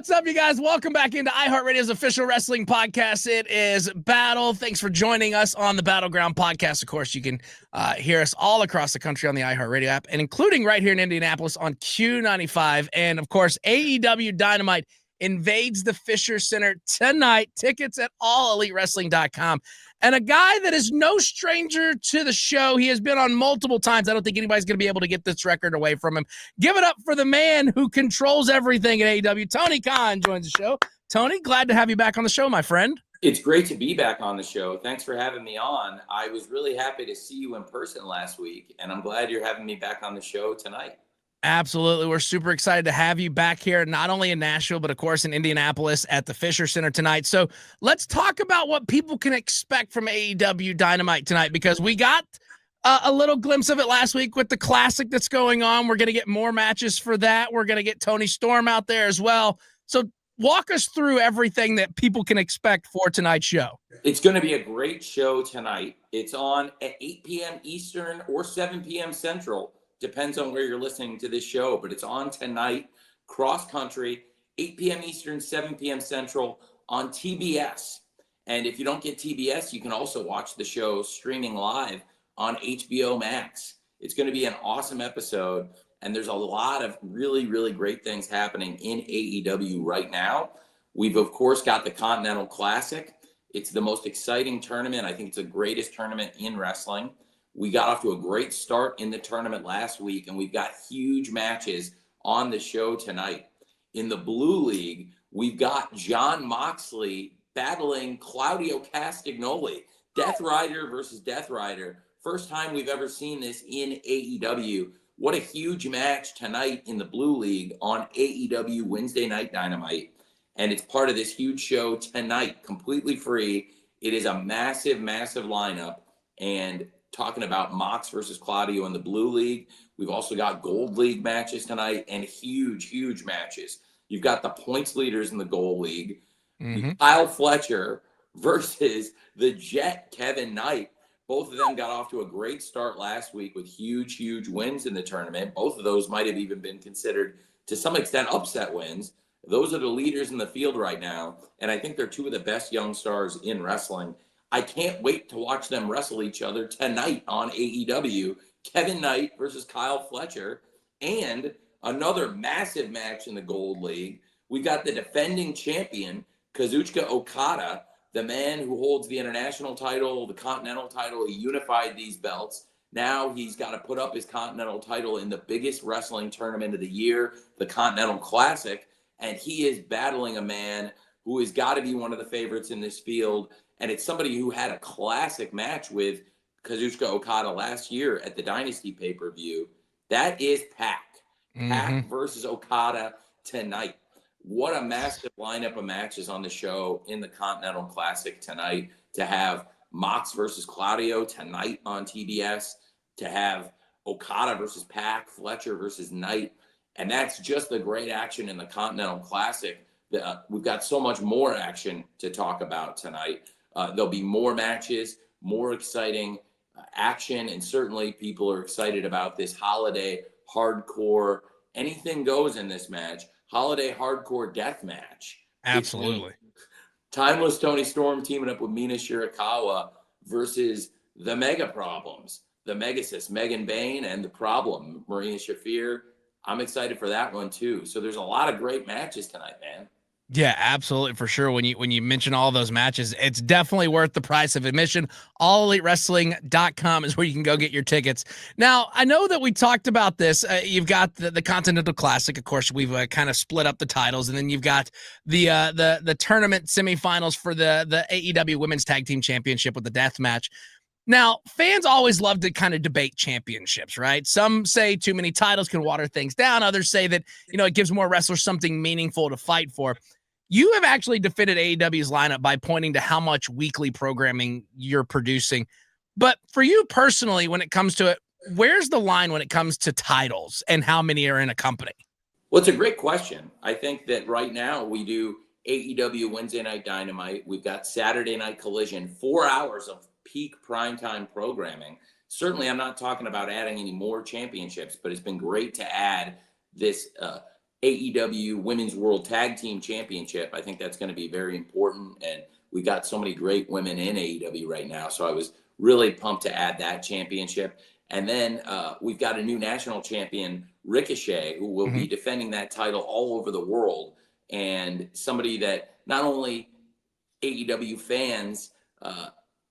What's up, you guys? Welcome back into iHeartRadio's official wrestling podcast. It is Battle. Thanks for joining us on the Battleground podcast. Of course, you can hear us all across the country on the iHeartRadio app, and including right here in Indianapolis on Q95. And, of course, AEW Dynamite invades the Fisher Center tonight. Tickets at allelitewrestling.com. And a guy that is no stranger to the show. He has been on multiple times. I don't think anybody's going to be able to get this record away from him. Give it up for the man who controls everything at AEW. Tony Khan joins the show. Tony, glad to have you back on the show, my friend. It's great to be back on the show. Thanks for having me on. I was really happy to see you in person last week, and I'm glad you're having me back on the show tonight. Absolutely. We're super excited to have you back here, not only in Nashville, but of course in Indianapolis at the Fisher Center tonight. So let's talk about what people can expect from AEW Dynamite tonight, because we got a little glimpse of it last week with the Classic that's going on. We're going to get more matches for that. We're going to get Tony Storm out there as well. So walk us through everything that people can expect for tonight's show. It's going to be a great show tonight. It's on at 8 p.m. Eastern or 7 p.m. Central. Depends on where you're listening to this show, but it's on tonight, cross country, 8 p.m. Eastern, 7 p.m. Central on TBS. And if you don't get TBS, you can also watch the show streaming live on HBO Max. It's going to be an awesome episode, and there's a lot of really, really great things happening in AEW right now. We've, of course, got the Continental Classic. It's the most exciting tournament. I think it's the greatest tournament in wrestling. We got off to a great start in the tournament last week, and we've got huge matches on the show tonight. In the Blue League, we've got Jon Moxley battling Claudio Castagnoli. Death Rider versus Death Rider. First time we've ever seen this in AEW. What a huge match tonight in the Blue League on AEW Wednesday Night Dynamite. And it's part of this huge show tonight, completely free. It is a massive, massive lineup. And talking about Mox versus Claudio in the Blue League. We've also got Gold League matches tonight and huge, huge matches. You've got the points leaders in the Gold League. Kyle Fletcher versus the Jet Kevin Knight. Both of them got off to a great start last week with huge, huge wins in the tournament. Both of those might have even been considered, to some extent, upset wins. Those are the leaders in the field right now, and I think they're two of the best young stars in wrestling. I can't wait to watch them wrestle each other tonight on AEW. Kevin Knight versus Kyle Fletcher, and another massive match in the Gold League. We got the defending champion, Kazuchika Okada, the man who holds the international title, the continental title. He unified these belts. Now he's got to put up his continental title in the biggest wrestling tournament of the year, the Continental Classic, and he is battling a man who has got to be one of the favorites in this field. And it's somebody who had a classic match with Kazuchika Okada last year at the Dynasty pay-per-view. That is Pac. Pac versus Okada tonight. What a massive lineup of matches on the show in the Continental Classic tonight. To have Mox versus Claudio tonight on TBS. To have Okada versus Pac, Fletcher versus Knight. And that's just the great action in the Continental Classic. We've got so much more action to talk about tonight. There'll be more matches, more exciting action, and certainly people are excited about this holiday hardcore. Anything goes in this match. Holiday hardcore death match. Absolutely. Timeless Tony Storm teaming up with Mina Shirakawa versus the Mega Problems. The Megasis, Megan Bain, and the Problem, Marina Shafir. I'm excited for that one too. So there's a lot of great matches tonight, man. Yeah, absolutely, for sure. When you mention all those matches, it's definitely worth the price of admission. AllEliteWrestling.com is where you can go get your tickets. Now, I know that we talked about this. You've got the Continental Classic, of course. We've kind of split up the titles, and then you've got the tournament semifinals for the AEW Women's Tag Team Championship with the death match. Now, fans always love to kind of debate championships, right? Some say too many titles can water things down. Others say that, it gives more wrestlers something meaningful to fight for. You have actually defended AEW's lineup by pointing to how much weekly programming you're producing. But for you personally, when it comes to it, where's the line when it comes to titles and how many are in a company? Well, it's a great question. I think that right now we do AEW Wednesday Night Dynamite. We've got Saturday Night Collision, 4 hours of peak primetime programming. Certainly, I'm not talking about adding any more championships, but it's been great to add this AEW Women's World Tag Team Championship. I think that's going to be very important. And we got so many great women in AEW right now. So I was really pumped to add that championship. And then we've got a new national champion, Ricochet, who will be defending that title all over the world. And somebody that not only AEW fans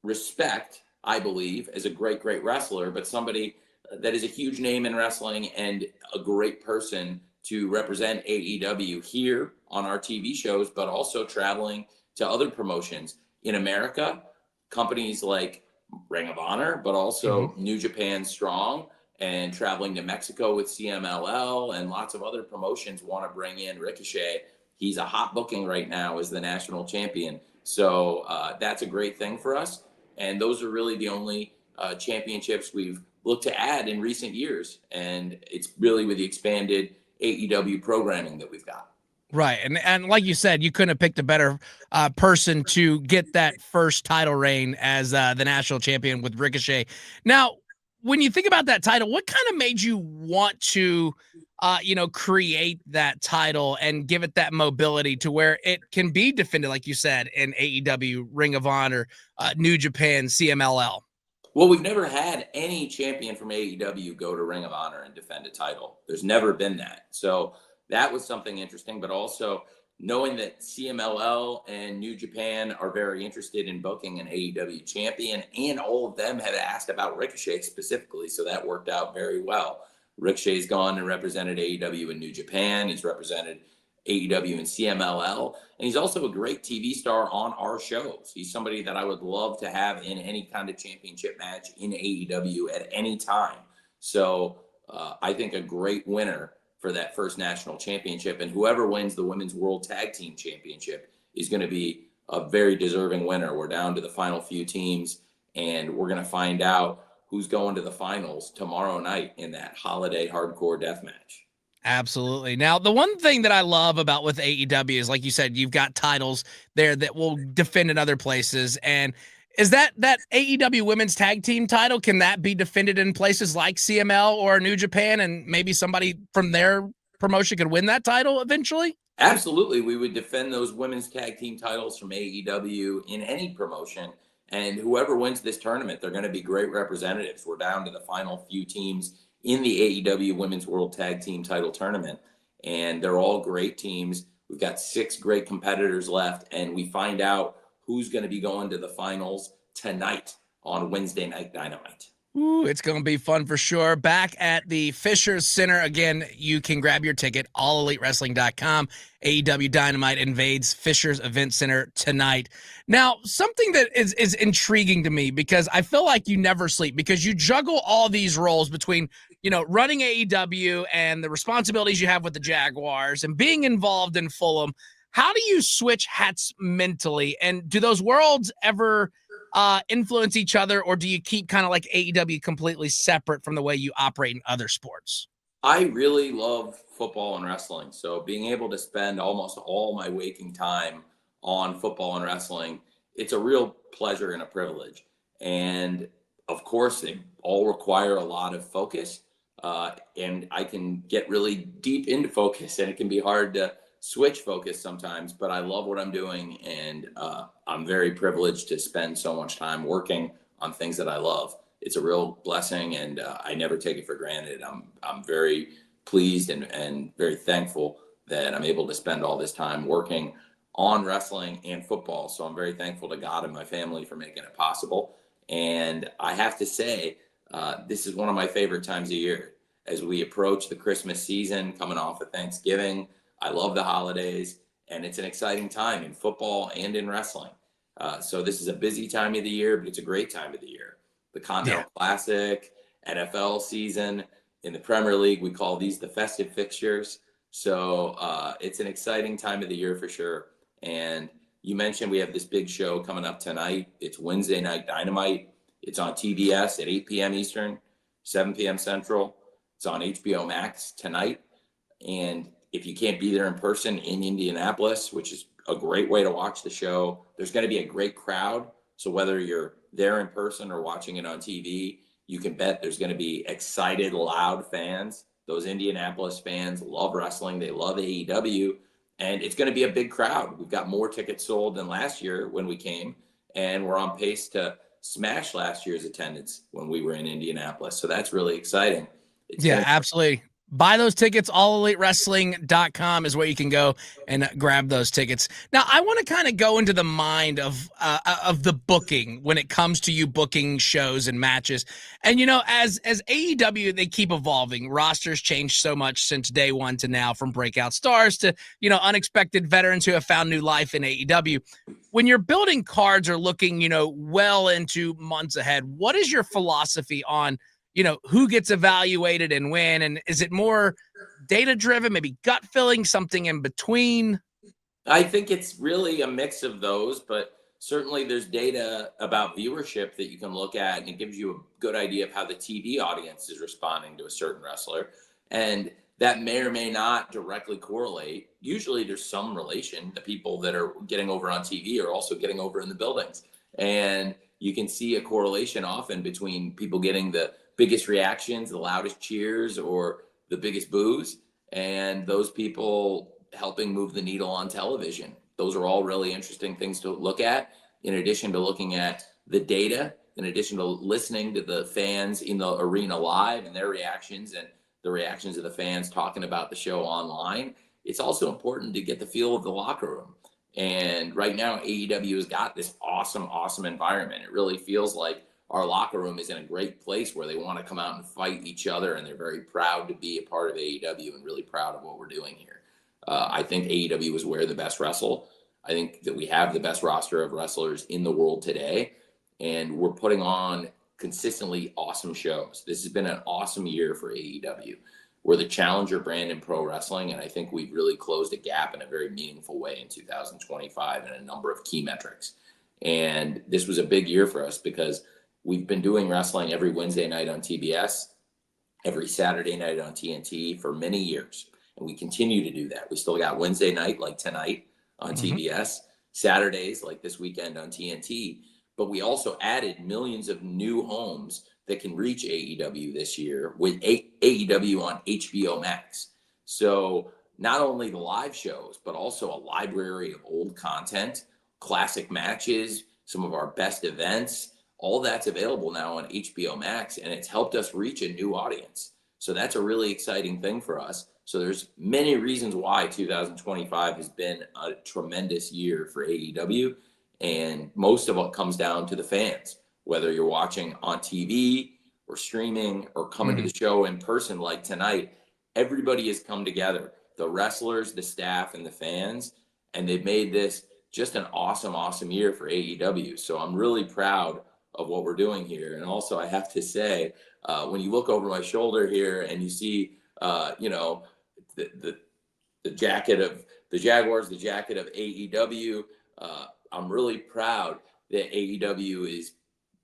respect, I believe, as a great, great wrestler, but somebody that is a huge name in wrestling and a great person to represent AEW here on our TV shows, but also traveling to other promotions in America, companies like Ring of Honor, but also New Japan Strong, and traveling to Mexico with CMLL, and lots of other promotions want to bring in Ricochet. He's a hot booking right now as the national champion. So that's a great thing for us. And those are really the only championships we've looked to add in recent years. And it's really with the expanded AEW programming that we've got. Right. And like you said, you couldn't have picked a better person to get that first title reign as the national champion with Ricochet. Now, when you think about that title, what kind of made you want to, create that title and give it that mobility to where it can be defended, like you said, in AEW, Ring of Honor, New Japan, CMLL? Well, we've never had any champion from AEW go to Ring of Honor and defend a title. There's never been that. So that was something interesting, but also knowing that CMLL and New Japan are very interested in booking an AEW champion, and all of them have asked about Ricochet specifically. So that worked out very well. Ricochet's gone and represented AEW in New Japan. He's represented AEW and CMLL. And he's also a great TV star on our shows. He's somebody that I would love to have in any kind of championship match in AEW at any time. So I think a great winner for that first national championship. And whoever wins the Women's World Tag Team Championship is going to be a very deserving winner. We're down to the final few teams, and we're going to find out who's going to the finals tomorrow night in that holiday hardcore death match. Absolutely. Now, the one thing that I love about with AEW is, like you said, you've got titles there that will defend in other places. And is that AEW Women's Tag Team title, can that be defended in places like CML or New Japan, and maybe somebody from their promotion could win that title eventually? Absolutely. We would defend those women's tag team titles from AEW in any promotion. And whoever wins this tournament, they're going to be great representatives. We're down to the final few teams in the AEW Women's World Tag Team Title Tournament, and they're all great teams. We've got 6 great competitors left, and we find out who's going to be going to the finals tonight on Wednesday Night Dynamite. Ooh, it's going to be fun for sure. Back at the Fishers Center. Again, you can grab your ticket, allelitewrestling.com. AEW Dynamite invades Fishers Event Center tonight. Now, something that is intriguing to me, because I feel like you never sleep, because you juggle all these roles between, running AEW and the responsibilities you have with the Jaguars and being involved in Fulham. How do you switch hats mentally? And do those worlds ever influence each other, or do you keep kind of like AEW completely separate from the way you operate in other sports? I really love football and wrestling. So being able to spend almost all my waking time on football and wrestling, it's a real pleasure and a privilege. And of course, they all require a lot of focus. And I can get really deep into focus, and it can be hard to switch focus sometimes, but I love what I'm doing, and I'm very privileged to spend so much time working on things that I love. It's a real blessing, and I never take it for granted. I'm very pleased and very thankful that I'm able to spend all this time working on wrestling and football. So I'm very thankful to God and my family for making it possible. And I have to say, this is one of my favorite times of year as we approach the Christmas season, coming off of Thanksgiving. I love the holidays, and it's an exciting time in football and in wrestling. So this is a busy time of the year, but it's a great time of the year. The Continental Classic, NFL season. In the Premier League, we call these the festive fixtures. So it's an exciting time of the year for sure. And you mentioned we have this big show coming up tonight. It's Wednesday Night Dynamite. It's on TBS at 8 p.m. Eastern, 7 p.m. Central. It's on HBO Max tonight. And if you can't be there in person in Indianapolis, which is a great way to watch the show, there's going to be a great crowd. So whether you're there in person or watching it on TV, you can bet there's going to be excited, loud fans Those Indianapolis fans love wrestling. They love AEW, and it's going to be a big crowd. We've got more tickets sold than last year when we came, and we're on pace to smash last year's attendance when we were in Indianapolis. So that's really exciting. It's Yeah, going to absolutely. Buy those tickets. AllEliteWrestling.com is where you can go and grab those tickets. Now, I want to kind of go into the mind of the booking when it comes to you booking shows and matches. And as AEW, they keep evolving. Rosters change so much since day one to now, from breakout stars to unexpected veterans who have found new life in AEW. When you're building cards or looking well into months ahead, what is your philosophy on who gets evaluated and when? And is it more data driven, maybe gut filling, something in between? I think it's really a mix of those, but certainly there's data about viewership that you can look at, and it gives you a good idea of how the TV audience is responding to a certain wrestler. And that may or may not directly correlate. Usually there's some relation. The people that are getting over on TV are also getting over in the buildings. And you can see a correlation often between people getting the biggest reactions, the loudest cheers, or the biggest boos, and those people helping move the needle on television. Those are all really interesting things to look at, in addition to looking at the data, in addition to listening to the fans in the arena live and their reactions and the reactions of the fans talking about the show online. It's also important to get the feel of the locker room. And right now, AEW has got this awesome environment. It really feels like our locker room is in a great place where they want to come out and fight each other, and they're very proud to be a part of AEW and really proud of what we're doing here. I think AEW is where the best wrestle. I think that we have the best roster of wrestlers in the world today, and we're putting on consistently awesome shows. This has been an awesome year for AEW. We're the challenger brand in pro wrestling, and I think we've really closed a gap in a very meaningful way in 2025 in a number of key metrics. And this was a big year for us because we've been doing wrestling every Wednesday night on TBS, every Saturday night on TNT for many years. And we continue to do that. We still got Wednesday night, like tonight, on TBS, Saturdays, like this weekend on TNT. But we also added millions of new homes that can reach AEW this year with AEW on HBO Max. So not only the live shows, but also a library of old content, classic matches, some of our best events. All that's available now on HBO Max, and it's helped us reach a new audience. So that's a really exciting thing for us. So there's many reasons why 2025 has been a tremendous year for AEW, and most of it comes down to the fans. Whether you're watching on TV or streaming or coming to the show in person like tonight, everybody has come together. The wrestlers, the staff, and the fans, and they've made this just an awesome year for AEW. So I'm really proud of what we're doing here. And also, I have to say, when you look over my shoulder here and you see, the jacket of the Jaguars, the jacket of AEW, I'm really proud that AEW is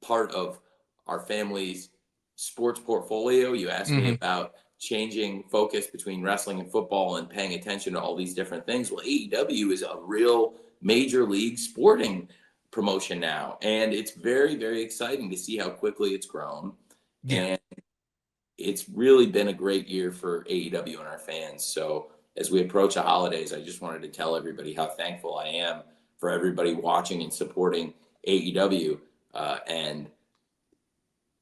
part of our family's sports portfolio. You asked me about changing focus between wrestling and football and paying attention to all these different things. Well, AEW is a real major league sporting promotion now, and it's very exciting to see how quickly it's grown. And it's really been a great year for AEW and our fans. So as we approach the holidays, I just wanted to tell everybody how thankful I am for everybody watching and supporting AEW, and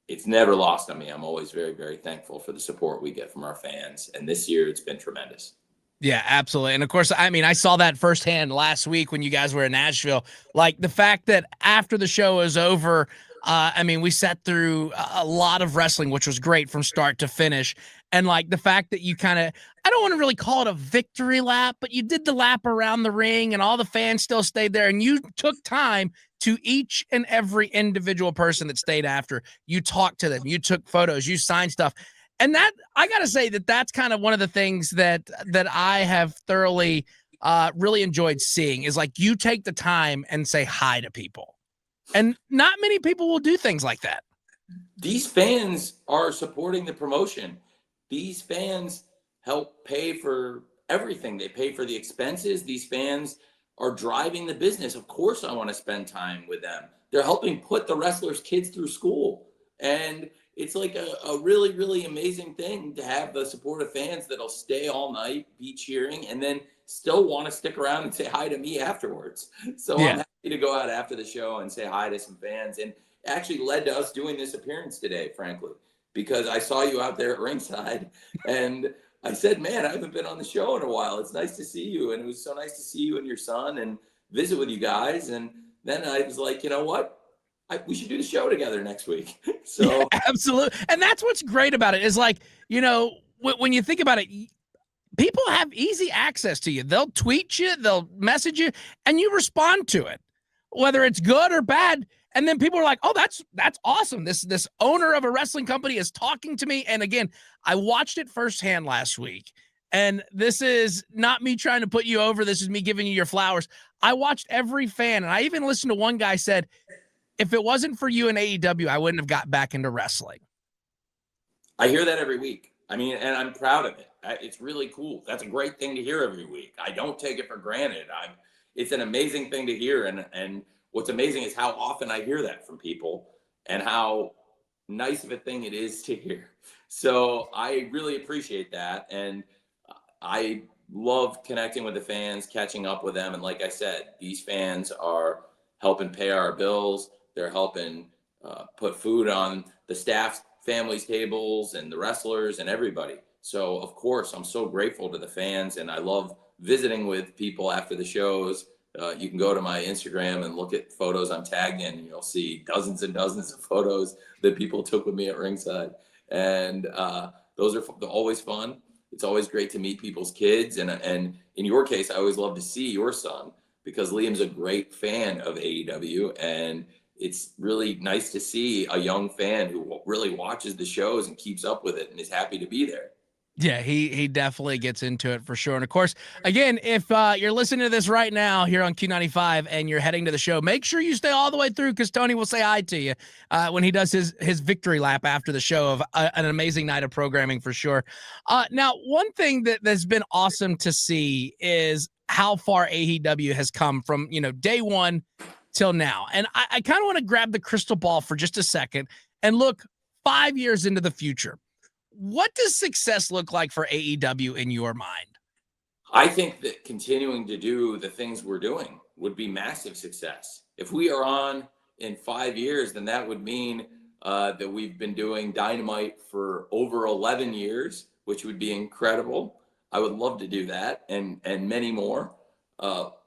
it's never lost on me. I'm always very thankful for the support we get from our fans, and this year it's been tremendous. Yeah, absolutely. And of course, I mean, I saw that firsthand last week when you guys were in Nashville. Like the fact that after the show was over, I mean, we sat through a lot of wrestling, which was great from start to finish. And like the fact that you kind of, I don't want to really call it a victory lap, but you did the lap around the ring and all the fans still stayed there. And you took time to each and every individual person that stayed after. You talked to them, you took photos, you signed stuff. And that, I got to say that that's kind of one of the things that I have thoroughly really enjoyed seeing is like you take the time and say hi to people. And not many people will do things like that. These fans are supporting the promotion. These fans help pay for everything. They pay for the expenses. These fans are driving the business. Of course, I want to spend time with them. They're helping put the wrestlers' kids through school. And it's like a really, really amazing thing to have the support of fans that'll stay all night, be cheering, and then still want to stick around and say hi to me afterwards. So I'm Yeah. happy to go out after the show and say hi to some fans. And actually led to us doing this appearance today, frankly, because I saw you out there at ringside and I said, man, I haven't been on the show in a while. It's nice to see you. And it was so nice to see you and your son and visit with you guys. And then I was like, you know what? We should do the show together next week. Yeah, So absolutely. And that's what's great about it is like, when you think about it, people have easy access to you. They'll tweet you, they'll message you, and you respond to it, whether it's good or bad. And then people are like, "Oh, that's awesome. This owner of a wrestling company is talking to me." And again, I watched it firsthand last week. And this is not me trying to put you over. This is me giving you your flowers. I watched every fan, and I even listened to one guy said, "If it wasn't for you in AEW, I wouldn't have got back into wrestling." I hear that every week. I mean, and I'm proud of it. It's really cool. That's a great thing to hear every week. I don't take it for granted. It's an amazing thing to hear. And what's amazing is how often I hear that from people and how nice of a thing it is to hear. So I really appreciate that. And I love connecting with the fans, catching up with them. And like I said, these fans are helping pay our bills. They're helping put food on the staff's families' tables and the wrestlers and everybody. So, of course, I'm so grateful to the fans, and I love visiting with people after the shows. You can go to my Instagram and look at photos I'm tagged in, and you'll see dozens and dozens of photos that people took with me at ringside. And those are always fun. It's always great to meet people's kids. And in your case, I always love to see your son because Liam's a great fan of AEW. And it's really nice to see a young fan who really watches the shows and keeps up with it and is happy to be there. Yeah, he definitely gets into it for sure. And of course, again, if you're listening to this right now here on Q95 and you're heading to the show, make sure you stay all the way through because Tony will say hi to you when he does his victory lap after the show of an amazing night of programming for sure. Now, one thing that's been awesome to see is how far AEW has come from day one till now. And I kind of want to grab the crystal ball for just a second and look 5 years into the future. What does success look like for AEW in your mind? I think that continuing to do the things we're doing would be massive success. If we are on in 5 years, then that would mean that we've been doing Dynamite for over 11 years, which would be incredible. I would love to do that and many more.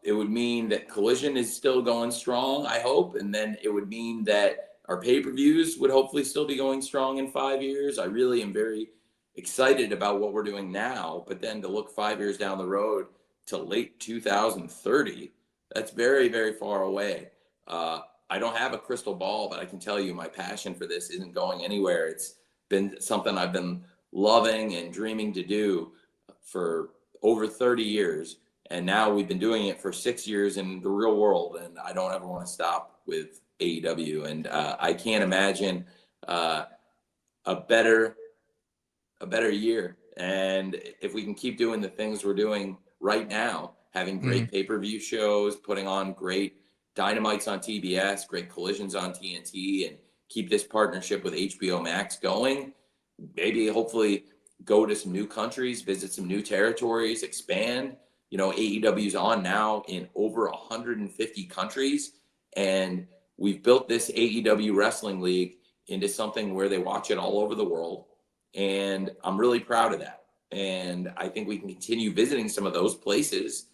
It would mean that Collision is still going strong, I hope. And then it would mean that our pay-per-views would hopefully still be going strong in 5 years. I really am very excited about what we're doing now, but then to look 5 years down the road to late 2030, that's very, very far away. I don't have a crystal ball, but I can tell you my passion for this isn't going anywhere. It's been something I've been loving and dreaming to do for over 30 years. And now we've been doing it for 6 years in the real world, and I don't ever want to stop with AEW. And I can't imagine a better year. And if we can keep doing the things we're doing right now, having great pay-per-view shows, putting on great Dynamites on TBS, great Collisions on TNT, and keep this partnership with HBO Max going, maybe hopefully go to some new countries, visit some new territories, expand. AEW's on now in over 150 countries, and we've built this AEW Wrestling League into something where they watch it all over the world. And I'm really proud of that. And I think we can continue visiting some of those places,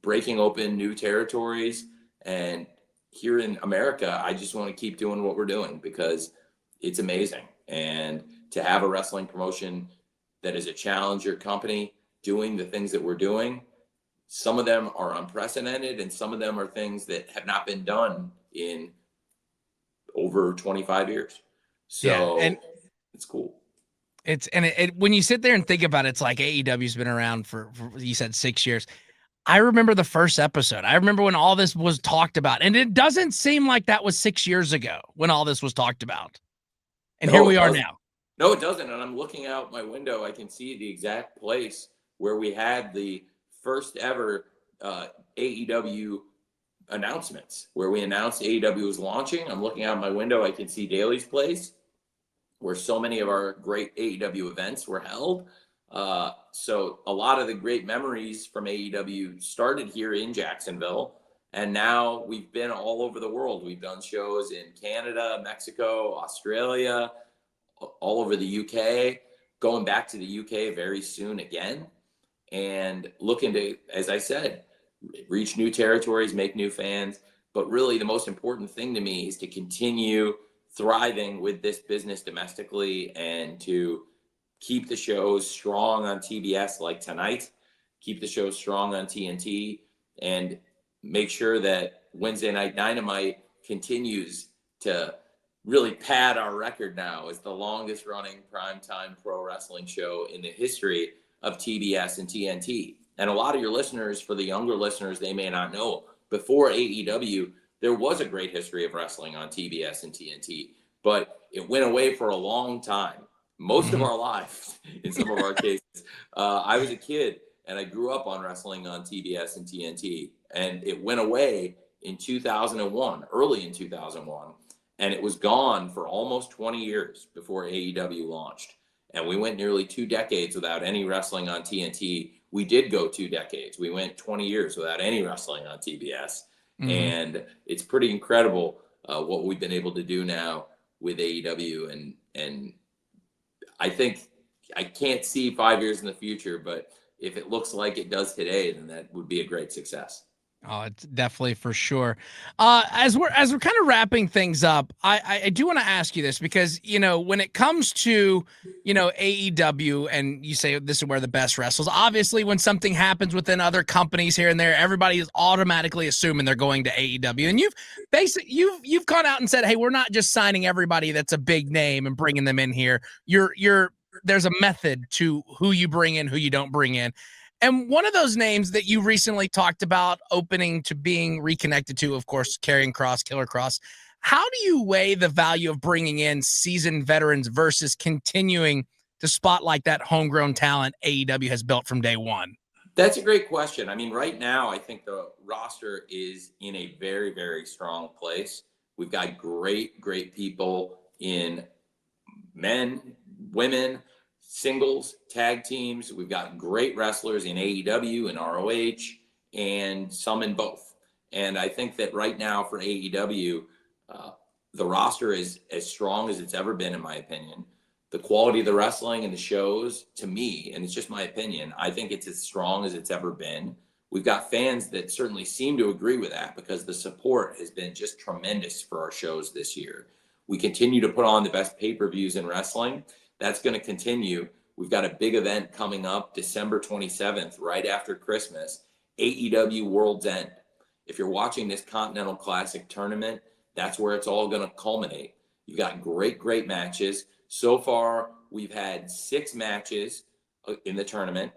breaking open new territories. And here in America, I just want to keep doing what we're doing because it's amazing. And to have a wrestling promotion that is a challenger company doing the things that we're doing, some of them are unprecedented and some of them are things that have not been done in over 25 years. So and it's cool. When you sit there and think about it, it's like AEW's been around for you said 6 years. I remember the first episode. I remember when all this was talked about, and it doesn't seem like that was 6 years ago when all this was talked about. And No, here we are now. No, it doesn't. And I'm looking out my window. I can see the exact place where we had the first ever AEW announcements, where we announced AEW was launching. I'm looking out my window. I can see Daly's place. where so many of our great AEW events were held. So a lot of the great memories from AEW started here in Jacksonville. And now we've been all over the world. We've done shows in Canada, Mexico, Australia, all over the UK, going back to the UK very soon again, and looking to, as I said, reach new territories, make new fans. But really, the most important thing to me is to continue thriving with this business domestically and to keep the shows strong on TBS like tonight, keep the shows strong on TNT, and make sure that Wednesday Night Dynamite continues to really pad our record now as the longest running primetime pro wrestling show in the history of TBS and TNT. And a lot of your listeners, for the younger listeners, they may not know, before AEW, there was a great history of wrestling on TBS and TNT, but it went away for a long time. Most of our lives, in some of our cases. I was a kid and I grew up on wrestling on TBS and TNT, and it went away in 2001, early in 2001, and it was gone for almost 20 years before AEW launched. And we went nearly 2 decades without any wrestling on TNT. We did go 2 decades. We went 20 years without any wrestling on TBS. And it's pretty incredible what we've been able to do now with AEW. And I think I can't see 5 years in the future, but if it looks like it does today, then that would be a great success. Oh, it's definitely for sure. As we're kind of wrapping things up, I do want to ask you this because, you know, when it comes to, you know, AEW, and you say this is where the best wrestles, obviously when something happens within other companies here and there, everybody is automatically assuming they're going to AEW. And you've gone out and said, hey, we're not just signing everybody that's a big name and bringing them in here. There's a method to who you bring in, who you don't bring in. And one of those names that you recently talked about opening to being reconnected to, of course, Karrion Kross, Killer Kross. How do you weigh the value of bringing in seasoned veterans versus continuing to spotlight that homegrown talent AEW has built from day one? That's a great question. I mean, right now, I think the roster is in a very, very strong place. We've got great, great people in men, women, singles, tag teams. We've got great wrestlers in AEW and ROH, and some in both. And I think that right now for AEW, the roster is as strong as it's ever been, in my opinion. The quality of the wrestling and the shows, to me, and it's just my opinion, I think it's as strong as it's ever been. We've got fans that certainly seem to agree with that because the support has been just tremendous for our shows this year. We continue to put on the best pay-per-views in wrestling. That's going to continue. We've got a big event coming up December 27th, right after Christmas, AEW World's End. If you're watching this Continental Classic tournament, that's where it's all going to culminate. You've got great, great matches. So far, we've had 6 matches in the tournament,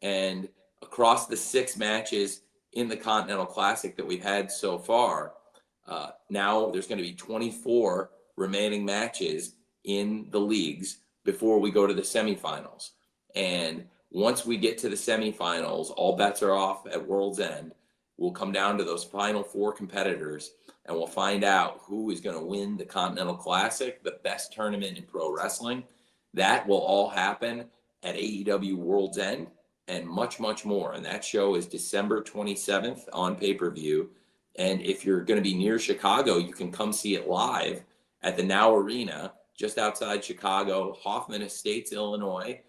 and across the 6 matches in the Continental Classic that we've had so far, now there's going to be 24 remaining matches in the leagues before we go to the semifinals. And once we get to the semifinals, all bets are off at World's End. We'll come down to those final 4 competitors, and we'll find out who is going to win the Continental Classic, the best tournament in pro wrestling. That will all happen at AEW World's End and much, much more. And that show is December 27th on pay-per-view. And if you're going to be near Chicago, you can come see it live at the Now Arena, just outside Chicago, Hoffman Estates, Illinois.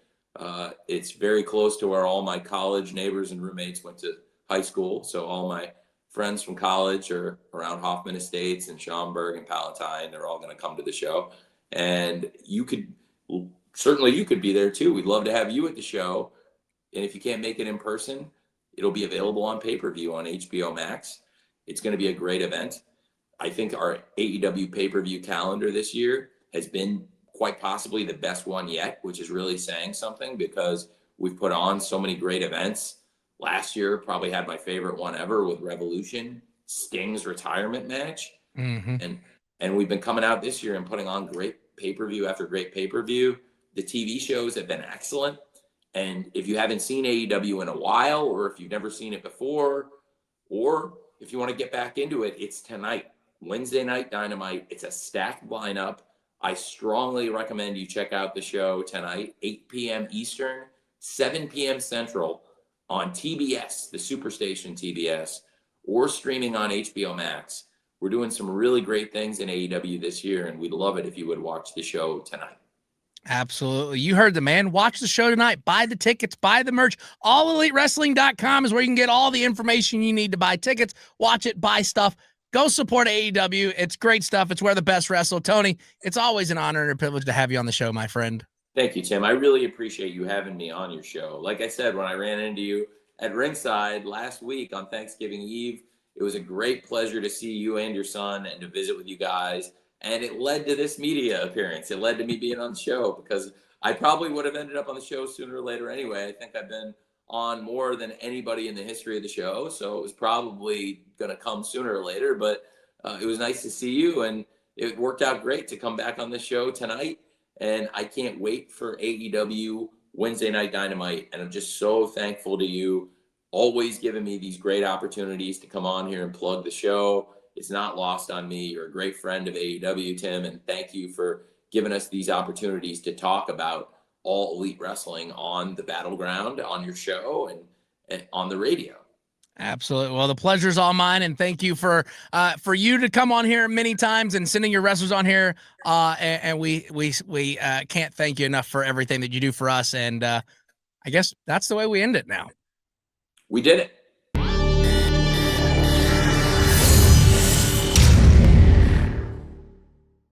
It's very close to where all my college neighbors and roommates went to high school. So all my friends from college are around Hoffman Estates and Schaumburg and Palatine. They're all going to come to the show. And you could be there too. We'd love to have you at the show. And if you can't make it in person, it'll be available on pay-per-view on HBO Max. It's going to be a great event. I think our AEW pay-per-view calendar this year has been quite possibly the best one yet, which is really saying something because we've put on so many great events. Last year, probably had my favorite one ever with Revolution, Sting's retirement match. And we've been coming out this year and putting on great pay-per-view after great pay-per-view. The TV shows have been excellent. And if you haven't seen AEW in a while, or if you've never seen it before, or if you want to get back into it, it's tonight, Wednesday Night Dynamite. It's a stacked lineup. I strongly recommend you check out the show tonight, 8 p.m. Eastern, 7 p.m. Central on TBS, the Superstation TBS, or streaming on HBO Max. We're doing some really great things in AEW this year, and we'd love it if you would watch the show tonight. Absolutely. You heard the man. Watch the show tonight. Buy the tickets, buy the merch. AllEliteWrestling.com is where you can get all the information you need to buy tickets, watch it, buy stuff. Go support AEW. It's great stuff. It's where the best wrestle. Tony, it's always an honor and a privilege to have you on the show, my friend. Thank you, Tim. I really appreciate you having me on your show. Like I said, when I ran into you at ringside last week on Thanksgiving Eve, it was a great pleasure to see you and your son and to visit with you guys. And it led to this media appearance. It led to me being on the show because I probably would have ended up on the show sooner or later anyway. I think I've been on more than anybody in the history of the show. So it was probably going to come sooner or later. But it was nice to see you. And it worked out great to come back on the show tonight. And I can't wait for AEW Wednesday Night Dynamite. And I'm just so thankful to you, always giving me these great opportunities to come on here and plug the show. It's not lost on me. You're a great friend of AEW, Tim, and thank you for giving us these opportunities to talk about All Elite Wrestling on the Battleground, on your show, and on the radio. Absolutely. Well, the pleasure's all mine, and thank you for you to come on here many times and sending your wrestlers on here. And we can't thank you enough for everything that you do for us. And I guess that's the way we end it now. We did it.